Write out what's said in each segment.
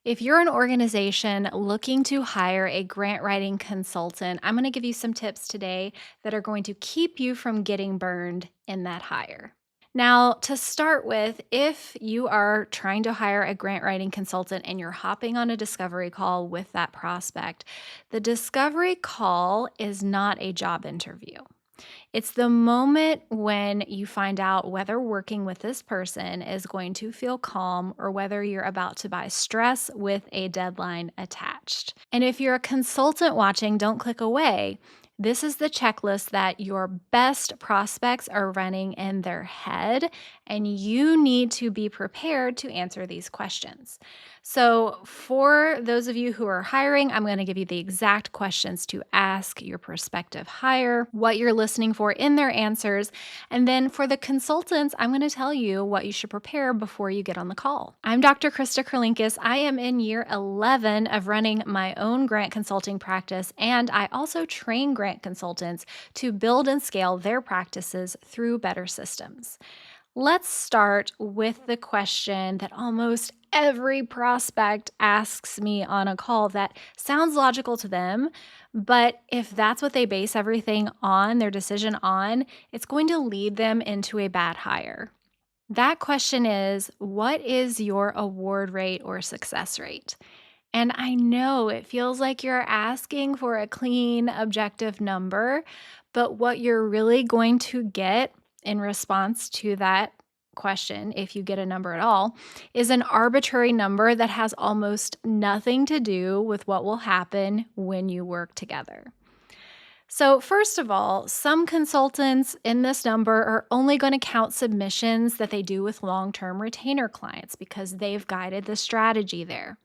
If you're an organization looking to hire a grant writing consultant, I'm going to give you some tips today that are going to keep you from getting burned in that hire. Now, to start with, if you are trying to hire a grant writing consultant and you're hopping on a discovery call with that prospect, the discovery call is not a job interview. It's the moment when you find out whether working with this person is going to feel calm or whether you're about to buy stress with a deadline attached. And if you're a consultant watching, don't click away. This is the checklist that your best prospects are running in their head, and you need to be prepared to answer these questions. So, for those of you who are hiring, I'm going to give you the exact questions to ask your prospective hire, what you're listening for in their answers. And then for the consultants, I'm going to tell you what you should prepare before you get on the call. I'm Dr. Krista Kerlinkis. I am in year 11 of running my own grant consulting practice, and I also train grant consultants to build and scale their practices through better systems. Let's start with the question that almost every prospect asks me on a call that sounds logical to them, but if that's what they base everything on, their decision on, it's going to lead them into a bad hire. That question is, what is your award rate or success rate? And I know it feels like you're asking for a clean, objective number, but what you're really going to get in response to that question, if you get a number at all, is an arbitrary number that has almost nothing to do with what will happen when you work together. So, first of all, some consultants in this number are only going to count submissions that they do with long term retainer clients because they've guided the strategy there.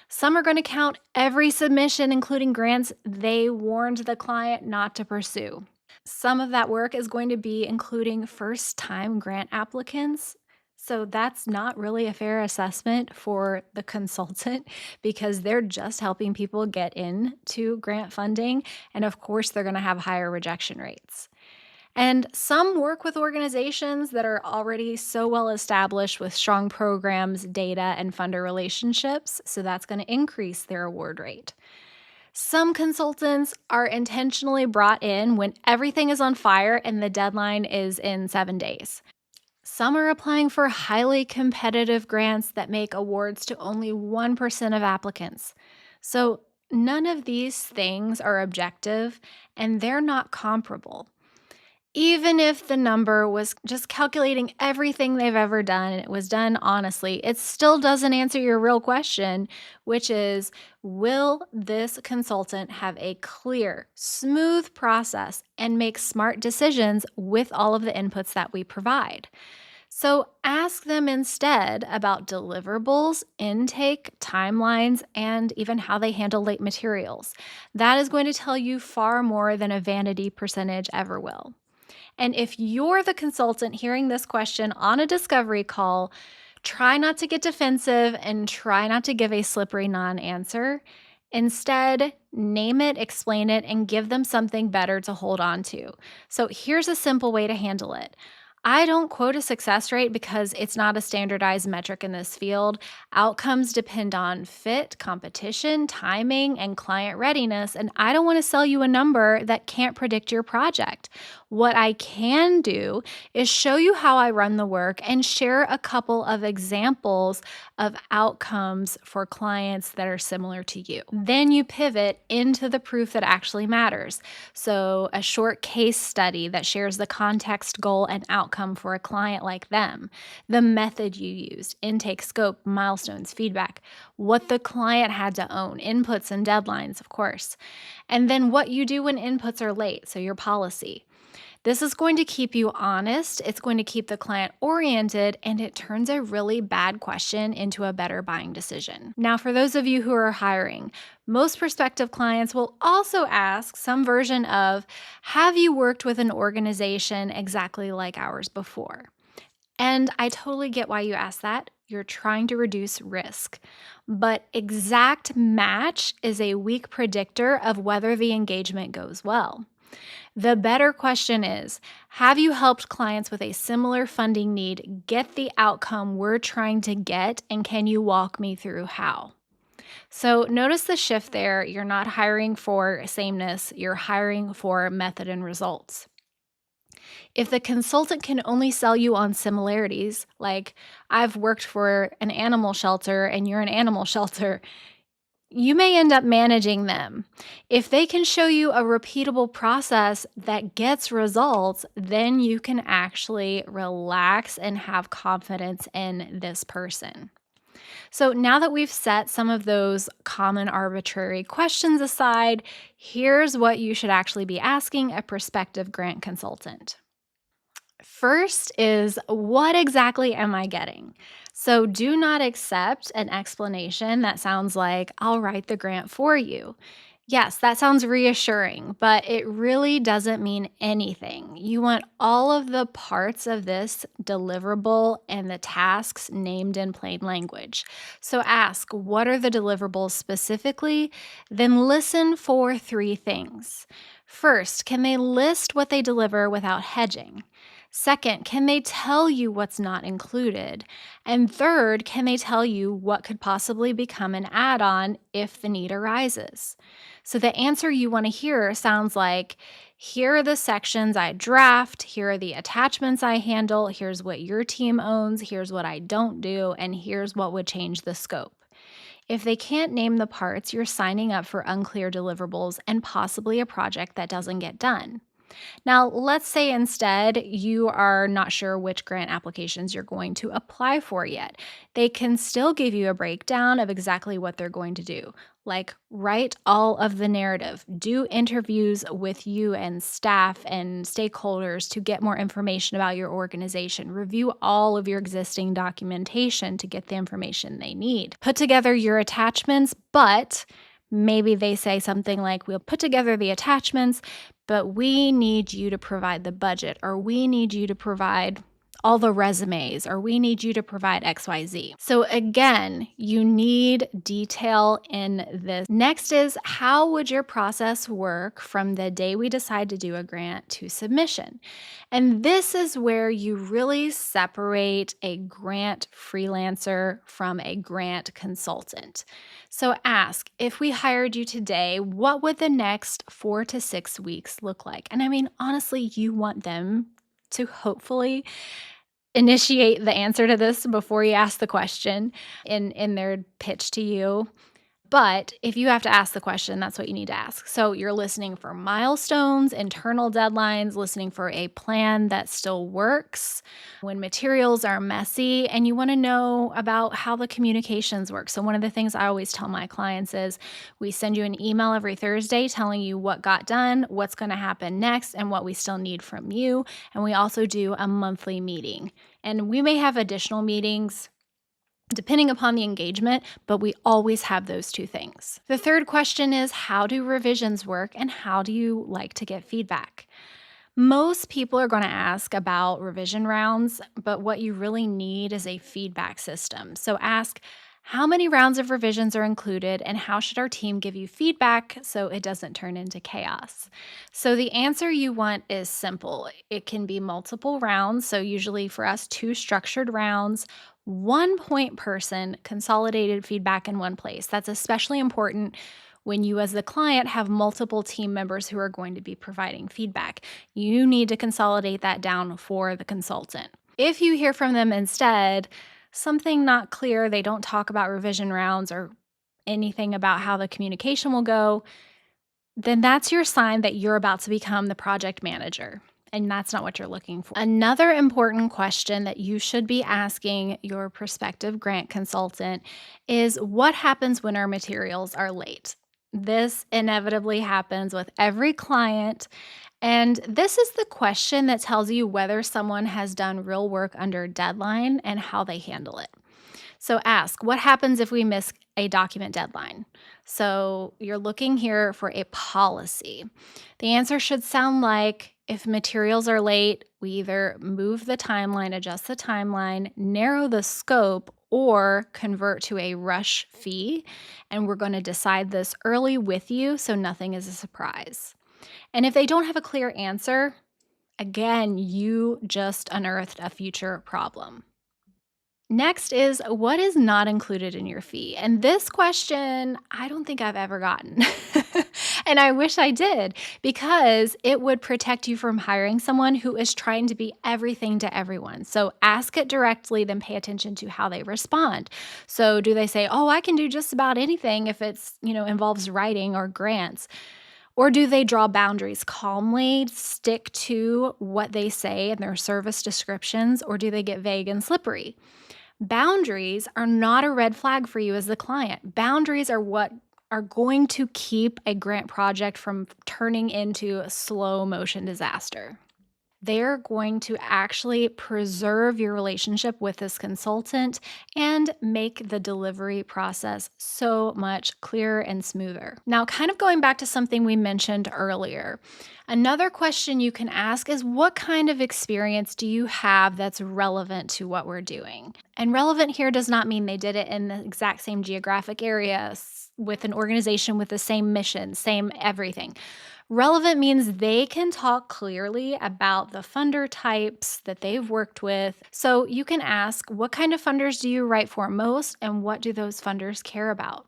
Some are going to count every submission, including grants they warned the client not to pursue. Some of that work is going to be including first time grant applicants. So that's not really a fair assessment for the consultant because they're just helping people get into grant funding. And of course, they're going to have higher rejection rates. And some work with organizations that are already so well established with strong programs, data, and funder relationships. So that's going to increase their award rate. Some consultants are intentionally brought in when everything is on fire and the deadline is in 7 days. Some are applying for highly competitive grants that make awards to only 1% of applicants. So none of these things are objective and they're not comparable. Even if the number was just calculating everything they've ever done and it was done honestly, it still doesn't answer your real question, which is, will this consultant have a clear, smooth process and make smart decisions with all of the inputs that we provide? So ask them instead about deliverables, intake, timelines, and even how they handle late materials. That is going to tell you far more than a vanity percentage ever will. And if you're the consultant hearing this question on a discovery call, try not to get defensive and try not to give a slippery non answer. Instead, name it, explain it, and give them something better to hold on to. So here's a simple way to handle it. I don't quote a success rate because it's not a standardized metric in this field. Outcomes depend on fit, competition, timing, and client readiness, and I don't want to sell you a number that can't predict your project. What I can do is show you how I run the work and share a couple of examples of outcomes for clients that are similar to you. Then you pivot into the proof that actually matters. So, a short case study that shares the context, goal, and outcome for a client like them, the method you used, intake, scope, milestones, feedback, what the client had to own, inputs and deadlines, of course, and then what you do when inputs are late, so your policy. This is going to keep you honest, it's going to keep the client oriented, and it turns a really bad question into a better buying decision. Now, for those of you who are hiring, most prospective clients will also ask some version of, have you worked with an organization exactly like ours before? And I totally get why you ask that. You're trying to reduce risk. But exact match is a weak predictor of whether the engagement goes well. The better question is, have you helped clients with a similar funding need get the outcome we're trying to get, and can you walk me through how? So notice the shift there. You're not hiring for sameness, you're hiring for method and results. If the consultant can only sell you on similarities, like I've worked for an animal shelter and you're an animal shelter, you may end up managing them. If they can show you a repeatable process that gets results, then you can actually relax and have confidence in this person. So, now that we've set some of those common arbitrary questions aside, here's what you should actually be asking a prospective grant consultant. First is, what exactly am I getting? So do not accept an explanation that sounds like, I'll write the grant for you. Yes, that sounds reassuring, but it really doesn't mean anything. You want all of the parts of this deliverable and the tasks named in plain language. So ask, what are the deliverables specifically? Then listen for three things. First, can they list what they deliver without hedging? Second, can they tell you what's not included? And third, can they tell you what could possibly become an add on if the need arises? So the answer you want to hear sounds like, here are the sections I draft, here are the attachments I handle, here's what your team owns, here's what I don't do, and here's what would change the scope. If they can't name the parts, you're signing up for unclear deliverables and possibly a project that doesn't get done. Now, let's say instead you are not sure which grant applications you're going to apply for yet. They can still give you a breakdown of exactly what they're going to do, like write all of the narrative, do interviews with you and staff and stakeholders to get more information about your organization, review all of your existing documentation to get the information they need, put together your attachments, but maybe they say something like, we'll put together the attachments, but we need you to provide the budget, or we need you to provide all the resumes, or we need you to provide XYZ. So again, you need detail in this. Next is, how would your process work from the day we decide to do a grant to submission? And this is where you really separate a grant freelancer from a grant consultant. So ask, if we hired you today, what would the next 4 to 6 weeks look like? And I mean, honestly, you want them to hopefully initiate the answer to this before you ask the question in their pitch to you. But if you have to ask the question, that's what you need to ask. So you're listening for milestones, internal deadlines, listening for a plan that still works when materials are messy, and you want to know about how the communications work. So one of the things I always tell my clients is, we send you an email every Thursday telling you what got done, what's going to happen next, and what we still need from you. And we also do a monthly meeting. And we may have additional meetings depending upon the engagement, but we always have those two things. The third question is, how do revisions work and how do you like to get feedback? Most people are going to ask about revision rounds, but what you really need is a feedback system. So ask, how many rounds of revisions are included and how should our team give you feedback so it doesn't turn into chaos? So the answer you want is simple. It can be multiple rounds. So usually for us, 2 structured rounds, one point person, consolidated feedback in one place. That's especially important when you, as the client, have multiple team members who are going to be providing feedback. You need to consolidate that down for the consultant. If you hear from them instead, something not clear, they don't talk about revision rounds or anything about how the communication will go, then that's your sign that you're about to become the project manager. And that's not what you're looking for. Another important question that you should be asking your prospective grant consultant is, what happens when our materials are late? This inevitably happens with every client. And this is the question that tells you whether someone has done real work under deadline and how they handle it. So ask, what happens if we miss a document deadline? So you're looking here for a policy. The answer should sound like, if materials are late, we either move the timeline, adjust the timeline, narrow the scope, or convert to a rush fee. And we're going to decide this early with you so nothing is a surprise. And if they don't have a clear answer, again, you just unearthed a future problem. Next is what is not included in your fee? And this question, I don't think I've ever gotten. And I wish I did because it would protect you from hiring someone who is trying to be everything to everyone. So ask it directly, then pay attention to how they respond. So do they say, "Oh, I can do just about anything if involves writing or grants?" Or do they draw boundaries calmly, stick to what they say in their service descriptions, or do they get vague and slippery? Boundaries are not a red flag for you as the client. Boundaries are what are going to keep a grant project from turning into a slow motion disaster. They're going to actually preserve your relationship with this consultant and make the delivery process so much clearer and smoother. Now, kind of going back to something we mentioned earlier, another question you can ask is what kind of experience do you have that's relevant to what we're doing? And relevant here does not mean they did it in the exact same geographic area with an organization with the same mission, same everything. Relevant means they can talk clearly about the funder types that they've worked with. So you can ask, what kind of funders do you write for most, and what do those funders care about?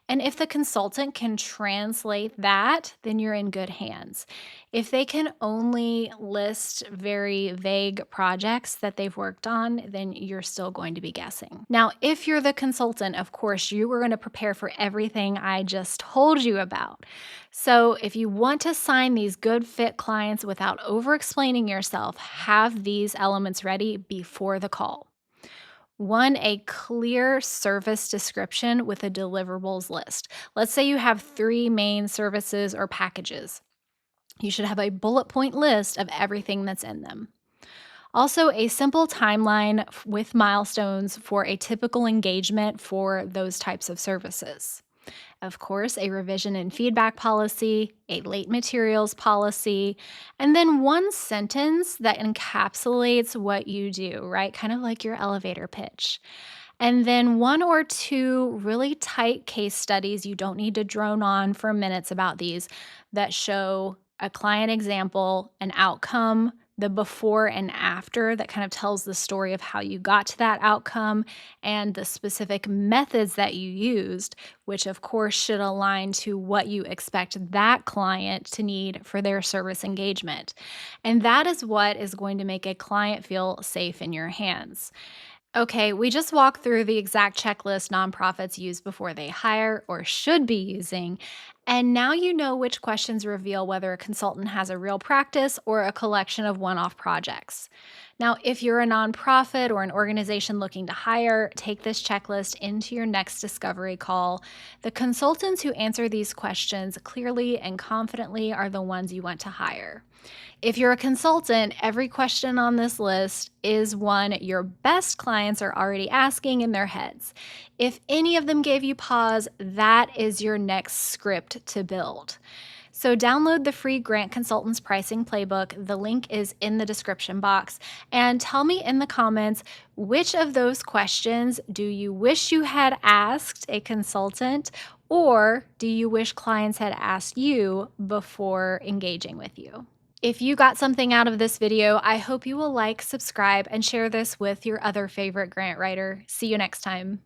And if the consultant can translate that, then you're in good hands. If they can only list very vague projects that they've worked on, then you're still going to be guessing. Now, if you're the consultant, of course, you are going to prepare for everything I just told you about. So, if you want to sign these good fit clients without over explaining yourself, have these elements ready before the call. One, a clear service description with a deliverables list. Let's say you have three main services or packages. You should have a bullet point list of everything that's in them. Also, a simple timeline with milestones for a typical engagement for those types of services. Of course, a revision and feedback policy, a late materials policy, and then one sentence that encapsulates what you do, right? Kind of like your elevator pitch. And then one or two really tight case studies. You don't need to drone on for minutes about these that show a client example, an outcome, the before and after that kind of tells the story of how you got to that outcome and the specific methods that you used, which of course should align to what you expect that client to need for their service engagement. And that is what is going to make a client feel safe in your hands. Okay, we just walked through the exact checklist nonprofits use before they hire or should be using. And now you know which questions reveal whether a consultant has a real practice or a collection of one off projects. Now, if you're a nonprofit or an organization looking to hire, take this checklist into your next discovery call. The consultants who answer these questions clearly and confidently are the ones you want to hire. If you're a consultant, every question on this list is one your best clients are already asking in their heads. If any of them gave you pause, that is your next script to build. So, download the free Grant Consultants Pricing Playbook. The link is in the description box. And tell me in the comments which of those questions do you wish you had asked a consultant, or do you wish clients had asked you before engaging with you? If you got something out of this video, I hope you will like, subscribe, and share this with your other favorite grant writer. See you next time.